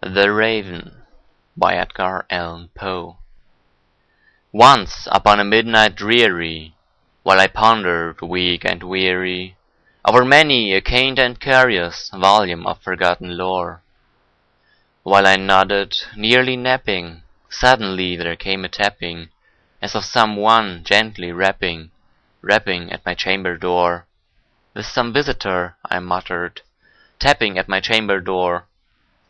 The Raven by Edgar Allan Poe. Once upon a midnight dreary, while I pondered, weak and weary, over many a quaint and curious volume of forgotten lore, while I nodded, nearly napping, suddenly there came a tapping, as of some one gently rapping at my chamber door. "'Tis some visitor," I muttered, "tapping at my chamber door.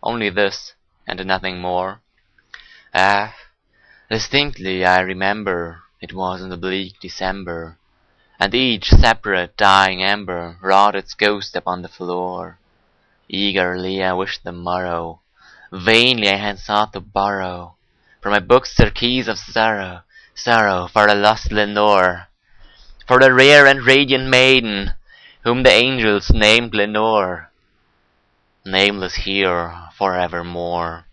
Only this, and nothing more." Ah, distinctly I remember it was in the bleak December, and each separate dying ember wrought its ghost upon the floor. Eagerly I wished the morrow, vainly I had sought to borrow from my books their keys of sorrow, sorrow for the lost Lenore, for the rare and radiant maiden whom the angels named Lenore, nameless here for evermore.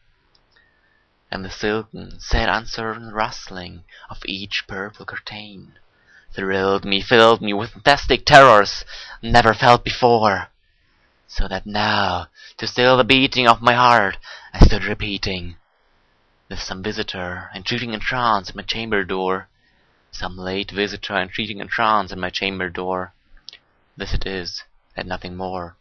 And the silken, sad, uncertain rustling of each purple curtain thrilled me, filled me with fantastic terrors never felt before, so that now, to still the beating of my heart, I stood repeating, "There's some visitor entreating in trance at my chamber door, some late visitor entreating in trance at my chamber door. This it is, and nothing more."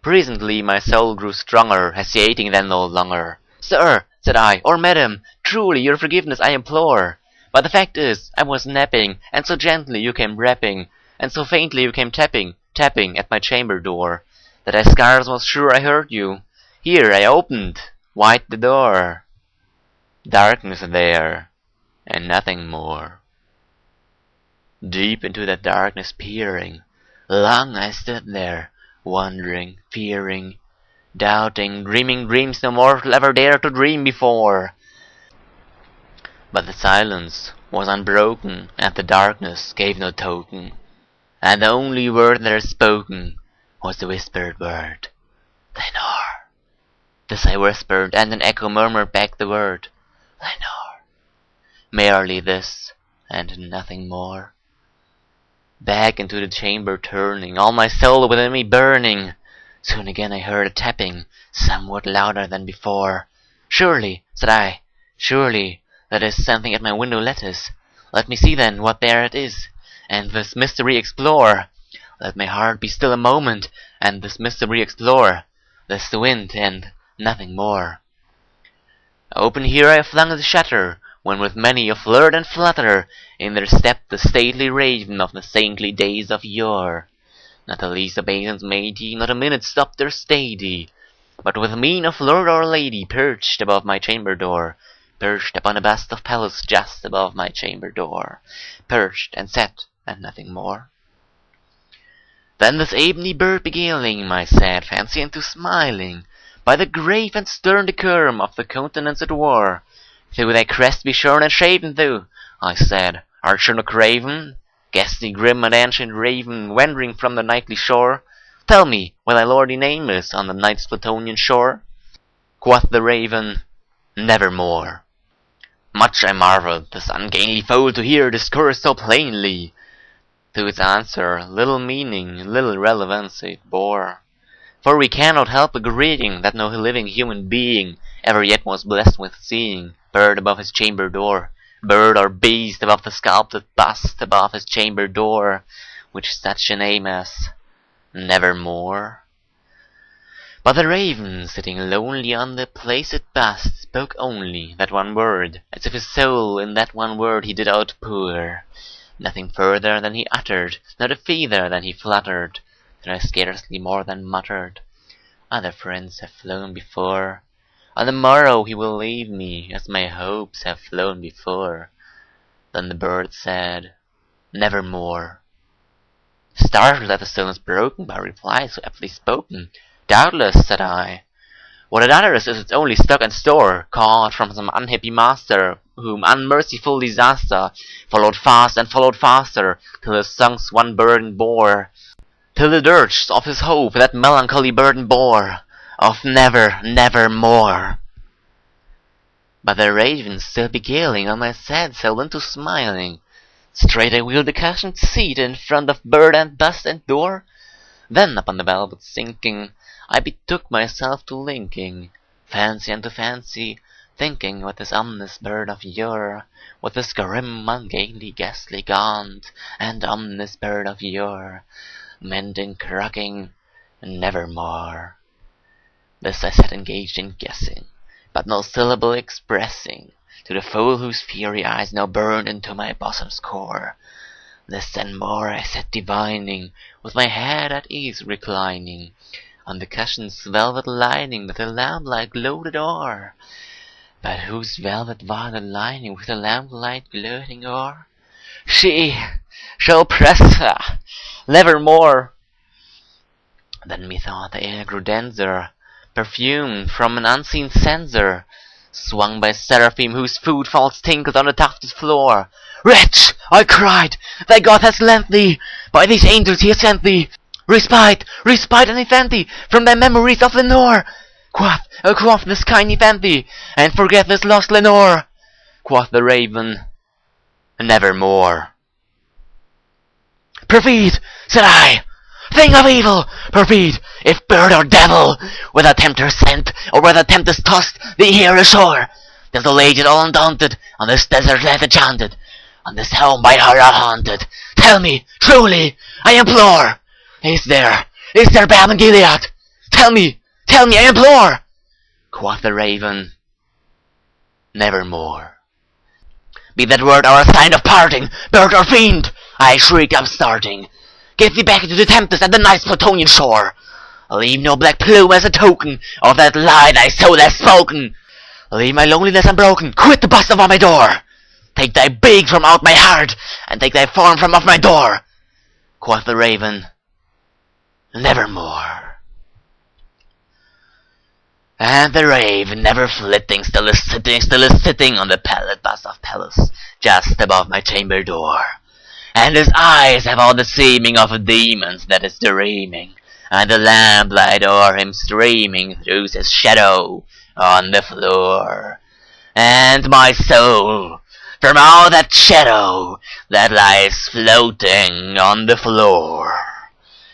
Presently my soul grew stronger, hesitating then no longer. "Sir," said I, "or madam, truly your forgiveness I implore. But the fact is, I was napping, and so gently you came rapping, and so faintly you came tapping at my chamber door, that I scarce was sure I heard you. Here I opened wide the door. Darkness there, and nothing more." Deep into that darkness peering, long I stood there, wondering, fearing, doubting, dreaming dreams no mortal ever dared to dream before. But the silence was unbroken, and the darkness gave no token, and the only word there spoken was the whispered word, "Lenore." This I whispered, and an echo murmured back the word, "Lenore." Merely this, and nothing more. Back into the chamber turning, all my soul within me burning, soon again I heard a tapping, somewhat louder than before. "Surely," said I, "surely that is something at my window lattice. Let me see then what there it is, and this mystery explore. Let my heart be still a moment, and this mystery explore. This the wind, and nothing more." Open here I flung the shutter, when with many a flirt and flutter in there stepped the stately raven of the saintly days of yore. Not the least obeisance made he, not a minute stopped or stayed he, but with mien of lord or lady perched above my chamber door, perched upon a bust of Pallas just above my chamber door, perched and sat, and nothing more. Then this ebony bird beguiling my sad fancy into smiling, by the grave and stern decorum of the countenance it wore, "Though thy crest be shorn and shaven thou," I said, "art sure no craven, ghastly grim and ancient raven, wandering from the nightly shore? Tell me what thy lordly name is on the night's Plutonian shore." Quoth the raven, "Nevermore." Much I marvelled this ungainly fowl to hear discourse so plainly. To its answer little meaning, little relevance it bore. For we cannot help agreeing that no living human being ever yet was blessed with seeing bird above his chamber door, bird or beast above the sculpted bust above his chamber door, which such a name as Nevermore. But the raven, sitting lonely on the placid bust, spoke only that one word, as if his soul in that one word he did outpour. Nothing further than he uttered, not a feather than he fluttered, that I scarcely more than muttered, "Other friends have flown before. On the morrow he will leave me, as my hopes have flown before." Then the bird said, "Nevermore." Startled at the stillness broken by a reply so aptly spoken, "Doubtless," said I, "what it utters is its only stock and store, caught from some unhappy master, whom unmerciful disaster followed fast and followed faster, till his songs one burden bore, till the dirge of his hope that melancholy burden bore, of never, never more." But the raven still beguiling on my sad soul into smiling, straight I wheeled the cushioned seat in front of bird and bust and door. Then upon the velvet sinking, I betook myself to linking fancy unto fancy, thinking with this ominous bird of yore, with this grim, ungainly, ghastly gaunt, and ominous bird of yore, mending, crocking, nevermore. This I sat engaged in guessing, but no syllable expressing, to the fool whose fiery eyes now burned into my bosom's core. This and more I sat divining, with my head at ease reclining, on the cushion's velvet lining that the lamplight gloated o'er. But whose velvet violet lining with the lamplight gloating o'er? She shall press her, nevermore. Then methought the air grew denser, perfumed from an unseen censer, swung by seraphim whose foot falls tinkled on the tufted floor. Wretch, I cried, thy God has lent thee, by these angels he has sent thee, respite, respite and defend thee from thy memories of Lenore. Quaff this kindly fancy, and forget this lost Lenore. Quoth the raven, nevermore. Perfide, said I, thing of evil, perfide, if bird or devil, whether tempter sent, or whether tempest tossed thee here ashore, till the aged all undaunted, on this desert land enchanted, on this home by horror haunted. Tell me, truly, I implore, is there balm in Gilead? Tell me, I implore. Quoth the raven, nevermore. Be that word or a sign of parting, bird or fiend, I shrieked upstarting, get thee back into the tempest and the nice Plutonian shore. Leave no black plume as a token of that lie thy soul has spoken. Leave my loneliness unbroken, quit the bust upon my door. Take thy beak from out my heart, and take thy form from off my door. Quoth the raven, nevermore. And the raven, never flitting, still is sitting on the pallid bust of Pallas, just above my chamber door. And his eyes have all the seeming of a demon's that is dreaming, and the lamplight o'er him streaming throws his shadow on the floor. And my soul, from all that shadow that lies floating on the floor,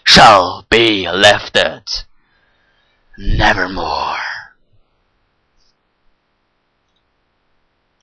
shall be lifted nevermore.